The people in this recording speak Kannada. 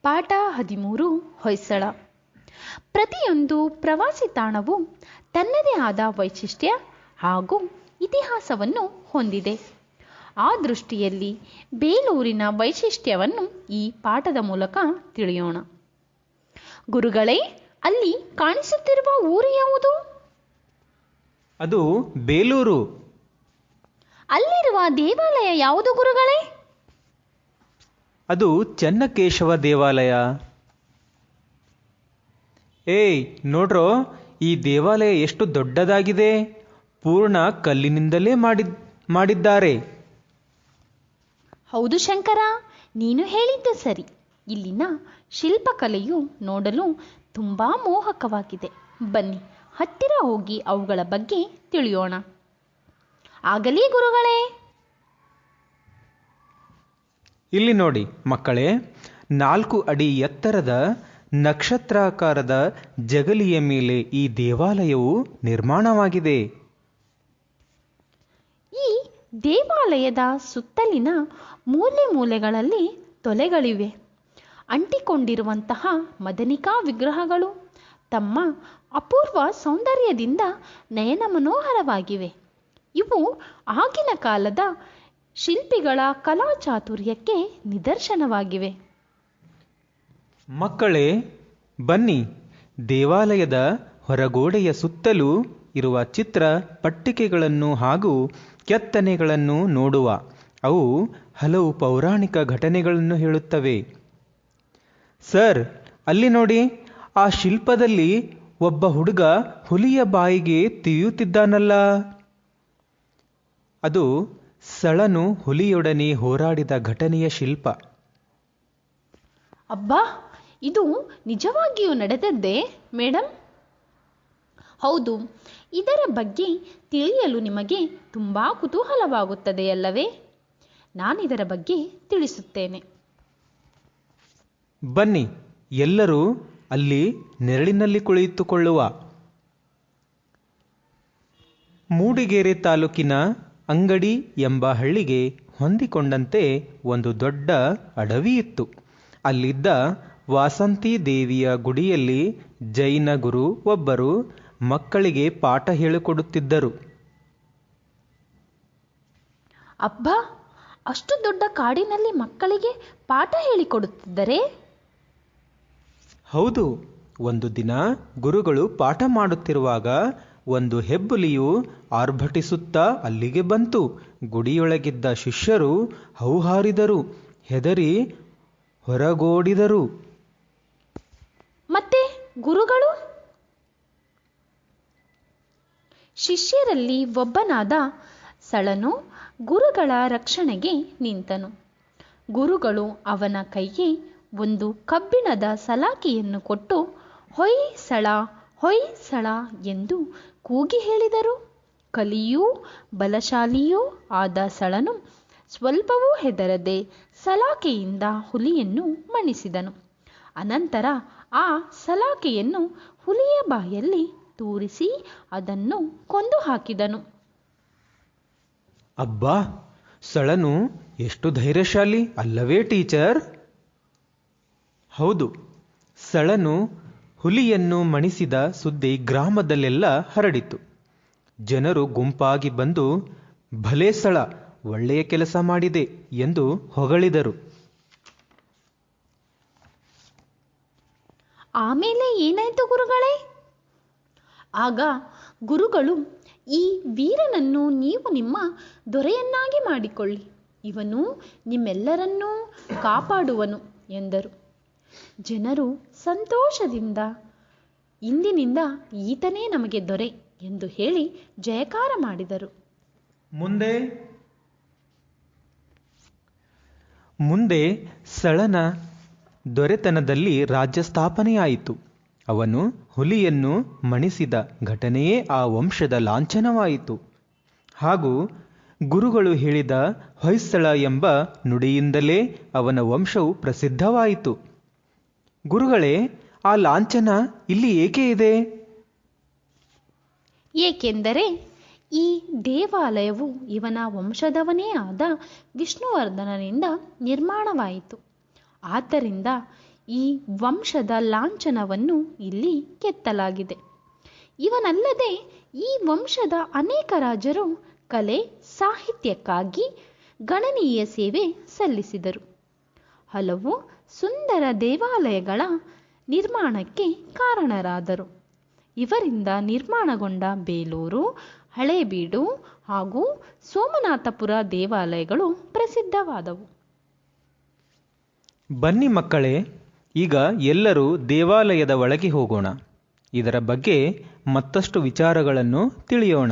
ಪಾಠ 13 ಹೊಯ್ಸಳ. ಪ್ರತಿಯೊಂದು ಪ್ರವಾಸಿ ತಾಣವು ತನ್ನದೇ ಆದ ವೈಶಿಷ್ಟ್ಯ ಹಾಗೂ ಇತಿಹಾಸವನ್ನು ಹೊಂದಿದೆ. ಆ ದೃಷ್ಟಿಯಲ್ಲಿ ಬೇಲೂರಿನ ವೈಶಿಷ್ಟ್ಯವನ್ನು ಈ ಪಾಠದ ಮೂಲಕ ತಿಳಿಯೋಣ. ಗುರುಗಳೇ, ಅಲ್ಲಿ ಕಾಣಿಸುತ್ತಿರುವ ಊರು ಯಾವುದು? ಅದು ಬೇಲೂರು. ಅಲ್ಲಿರುವ ದೇವಾಲಯ ಯಾವುದು ಗುರುಗಳೇ? ಅದು ಚೆನ್ನಕೇಶವ ದೇವಾಲಯ. ಏಯ್ ನೋಡ್ರೋ, ಈ ದೇವಾಲಯ ಎಷ್ಟು ದೊಡ್ಡದಾಗಿದೆ. ಪೂರ್ಣ ಕಲ್ಲಿನಿಂದಲೇ ಮಾಡಿದ್ದಾರೆ. ಹೌದು ಶಂಕರ, ನೀನು ಹೇಳಿದ್ದು ಸರಿ. ಇಲ್ಲಿನ ಶಿಲ್ಪಕಲೆಯು ನೋಡಲು ತುಂಬಾ ಮೋಹಕವಾಗಿದೆ. ಬನ್ನಿ, ಹತ್ತಿರ ಹೋಗಿ ಅವುಗಳ ಬಗ್ಗೆ ತಿಳಿಯೋಣ. ಆಗಲಿ ಗುರುಗಳೇ. ಇಲ್ಲಿ ನೋಡಿ ಮಕ್ಕಳೇ, 4 ಅಡಿ ಎತ್ತರದ ನಕ್ಷತ್ರಾಕಾರದ ಜಗಲಿಯ ಮೇಲೆ ಈ ದೇವಾಲಯವು ನಿರ್ಮಾಣವಾಗಿದೆ. ಈ ದೇವಾಲಯದ ಸುತ್ತಲಿನ ಮೂಲೆ ಮೂಲೆಗಳಲ್ಲಿ ತೊಲೆಗಳಿವೆ. ಅಂಟಿಕೊಂಡಿರುವಂತಹ ಮದನಿಕಾ ವಿಗ್ರಹಗಳು ತಮ್ಮ ಅಪೂರ್ವ ಸೌಂದರ್ಯದಿಂದ ನಯನ ಮನೋಹರವಾಗಿವೆ. ಇವು ಆಗಿನ ಕಾಲದ ಶಿಲ್ಪಿಗಳ ಕಲಾ ಚಾತುರ್ಯಕ್ಕೆ ನಿದರ್ಶನವಾಗಿವೆ. ಮಕ್ಕಳೇ ಬನ್ನಿ, ದೇವಾಲಯದ ಹೊರಗೋಡೆಯ ಸುತ್ತಲೂ ಇರುವ ಚಿತ್ರ ಪಟ್ಟಿಕೆಗಳನ್ನು ಹಾಗೂ ಕೆತ್ತನೆಗಳನ್ನು ನೋಡುವ. ಅವು ಹಲವು ಪೌರಾಣಿಕ ಘಟನೆಗಳನ್ನು ಹೇಳುತ್ತವೆ. ಸರ್, ಅಲ್ಲಿ ನೋಡಿ, ಆ ಶಿಲ್ಪದಲ್ಲಿ ಒಬ್ಬ ಹುಡುಗ ಹುಲಿಯ ಬಾಯಿಗೆ ತಿವಿಯುತ್ತಿದ್ದಾನಲ್ಲ. ಅದು ಸಳನು ಹುಲಿಯೊಡನೆ ಹೋರಾಡಿದ ಘಟನೆಯ ಶಿಲ್ಪ. ಅಬ್ಬಾ, ಇದು ನಿಜವಾಗಿಯೂ ನಡೆದದ್ದೇ ಮೇಡಮ್? ಹೌದು. ಇದರ ಬಗ್ಗೆ ತಿಳಿಯಲು ನಿಮಗೆ ತುಂಬಾ ಕುತೂಹಲವಾಗುತ್ತದೆಯಲ್ಲವೇ? ನಾನಿದರ ಬಗ್ಗೆ ತಿಳಿಸುತ್ತೇನೆ. ಬನ್ನಿ, ಎಲ್ಲರೂ ಅಲ್ಲಿ ನೆರಳಿನಲ್ಲಿ ಕುಳಿತುಕೊಳ್ಳುವ. ಮೂಡಿಗೆರೆ ತಾಲೂಕಿನ ಅಂಗಡಿ ಎಂಬ ಹಳ್ಳಿಗೆ ಹೊಂದಿಕೊಂಡಂತೆ ಒಂದು ದೊಡ್ಡ ಅಡವಿ ಇತ್ತು. ಅಲ್ಲಿದ್ದ ವಾಸಂತಿ ದೇವಿಯ ಗುಡಿಯಲ್ಲಿ ಜೈನ ಗುರು ಒಬ್ಬರು ಮಕ್ಕಳಿಗೆ ಪಾಠ ಹೇಳಿಕೊಡುತ್ತಿದ್ದರು. ಅಬ್ಬಾ, ಅಷ್ಟು ದೊಡ್ಡ ಕಾಡಿನಲ್ಲಿ ಮಕ್ಕಳಿಗೆ ಪಾಠ ಹೇಳಿಕೊಡುತ್ತಿದ್ದರೆ? ಹೌದು. ಒಂದು ದಿನ ಗುರುಗಳು ಪಾಠ ಮಾಡುತ್ತಿರುವಾಗ ಒಂದು ಹೆಬ್ಬುಲಿಯು ಆರ್ಭಟಿಸುತ್ತಾ ಅಲ್ಲಿಗೆ ಬಂತು. ಗುಡಿಯೊಳಗಿದ್ದ ಶಿಷ್ಯರು ಹೌಹಾರಿದರು, ಹೆದರಿ ಹೊರಗೋಡಿದರು. ಮತ್ತೆ ಗುರುಗಳು? ಶಿಷ್ಯರಲ್ಲಿ ಒಬ್ಬನಾದ ಸಳನು ಗುರುಗಳ ರಕ್ಷಣೆಗೆ ನಿಂತನು. ಗುರುಗಳು ಅವನ ಕೈಗೆ ಒಂದು ಕಬ್ಬಿಣದ ಸಲಾಕೆಯನ್ನು ಕೊಟ್ಟು ಹೊಯ್ ಸಳ, ಹೊಯ್ ಸಳ ಎಂದು ಕೂಗಿ ಹೇಳಿದರು. ಕಲಿಯೂ ಬಲಶಾಲಿಯೂ ಆದ ಸಳನು ಸ್ವಲ್ಪವೂ ಹೆದರದೆ ಸಲಾಕೆಯಿಂದ ಹುಲಿಯನ್ನು ಮಣಿಸಿದನು. ಅನಂತರ ಆ ಸಲಾಕೆಯನ್ನು ಹುಲಿಯ ಬಾಯಲ್ಲಿ ತೂರಿಸಿ ಅದನ್ನು ಕೊಂದು ಹಾಕಿದನು. ಅಬ್ಬಾ, ಸಳನು ಎಷ್ಟು ಧೈರ್ಯಶಾಲಿ ಅಲ್ಲವೇ ಟೀಚರ್? ಹೌದು. ಸಳನು ಹುಲಿಯನ್ನು ಮಣಿಸಿದ ಸುದ್ದಿ ಗ್ರಾಮದಲ್ಲೆಲ್ಲ ಹರಡಿತು. ಜನರು ಗುಂಪಾಗಿ ಬಂದು, ಭಲೇ ಸಳ, ಒಳ್ಳೆಯ ಕೆಲಸ ಮಾಡಿದೆ ಎಂದು ಹೊಗಳಿದರು. ಆಮೇಲೆ ಏನಾಯ್ತು ಗುರುಗಳೇ? ಆಗ ಗುರುಗಳು, ಈ ವೀರನನ್ನು ನೀವು ನಿಮ್ಮ ದೊರೆಯನ್ನಾಗಿ ಮಾಡಿಕೊಳ್ಳಿ. ಇವನು ನಿಮ್ಮೆಲ್ಲರನ್ನೂ ಕಾಪಾಡುವನು ಎಂದರು. ಜನರು ಸಂತೋಷದಿಂದ ಇಂದಿನಿಂದ ಈತನೇ ನಮಗೆ ದೊರೆ ಎಂದು ಹೇಳಿ ಜಯಕಾರ ಮಾಡಿದರು. ಮುಂದೆ ಸಳನ ದೊರೆತನದಲ್ಲಿ ರಾಜ್ಯ ಸ್ಥಾಪನೆಯಾಯಿತು. ಅವನು ಹುಲಿಯನ್ನು ಮಣಿಸಿದ ಘಟನೆಯೇ ಆ ವಂಶದ ಲಾಂಛನವಾಯಿತು. ಹಾಗೂ ಗುರುಗಳು ಹೇಳಿದ ಹೊಯ್ಸಳ ಎಂಬ ನುಡಿಯಿಂದಲೇ ಅವನ ವಂಶವು ಪ್ರಸಿದ್ಧವಾಯಿತು. ಗುರುಗಳೇ, ಆ ಲಾಂಛನ ಇಲ್ಲಿ ಏಕೆ ಇದೆ? ಏಕೆಂದರೆ ಈ ದೇವಾಲಯವು ಇವನ ವಂಶದವನೇ ಆದ ವಿಷ್ಣುವರ್ಧನನಿಂದ ನಿರ್ಮಾಣವಾಯಿತು. ಆದ್ದರಿಂದ ಈ ವಂಶದ ಲಾಂಛನವನ್ನು ಇಲ್ಲಿ ಕೆತ್ತಲಾಗಿದೆ. ಇವನಲ್ಲದೆ ಈ ವಂಶದ ಅನೇಕ ರಾಜರು ಕಲೆ ಸಾಹಿತ್ಯಕ್ಕಾಗಿ ಗಣನೀಯ ಸೇವೆ ಸಲ್ಲಿಸಿದರು. ಹಲವು ಸುಂದರ ದೇವಾಲಯಗಳ ನಿರ್ಮಾಣಕ್ಕೆ ಕಾರಣರಾದರು. ಇವರಿಂದ ನಿರ್ಮಾಣಗೊಂಡ ಬೇಲೂರು, ಹಳೇಬೀಡು ಹಾಗೂ ಸೋಮನಾಥಪುರ ದೇವಾಲಯಗಳು ಪ್ರಸಿದ್ಧವಾದವು. ಬನ್ನಿ ಮಕ್ಕಳೇ, ಈಗ ಎಲ್ಲರೂ ದೇವಾಲಯದ ಒಳಗೆ ಹೋಗೋಣ. ಇದರ ಬಗ್ಗೆ ಮತ್ತಷ್ಟು ವಿಚಾರಗಳನ್ನು ತಿಳಿಯೋಣ.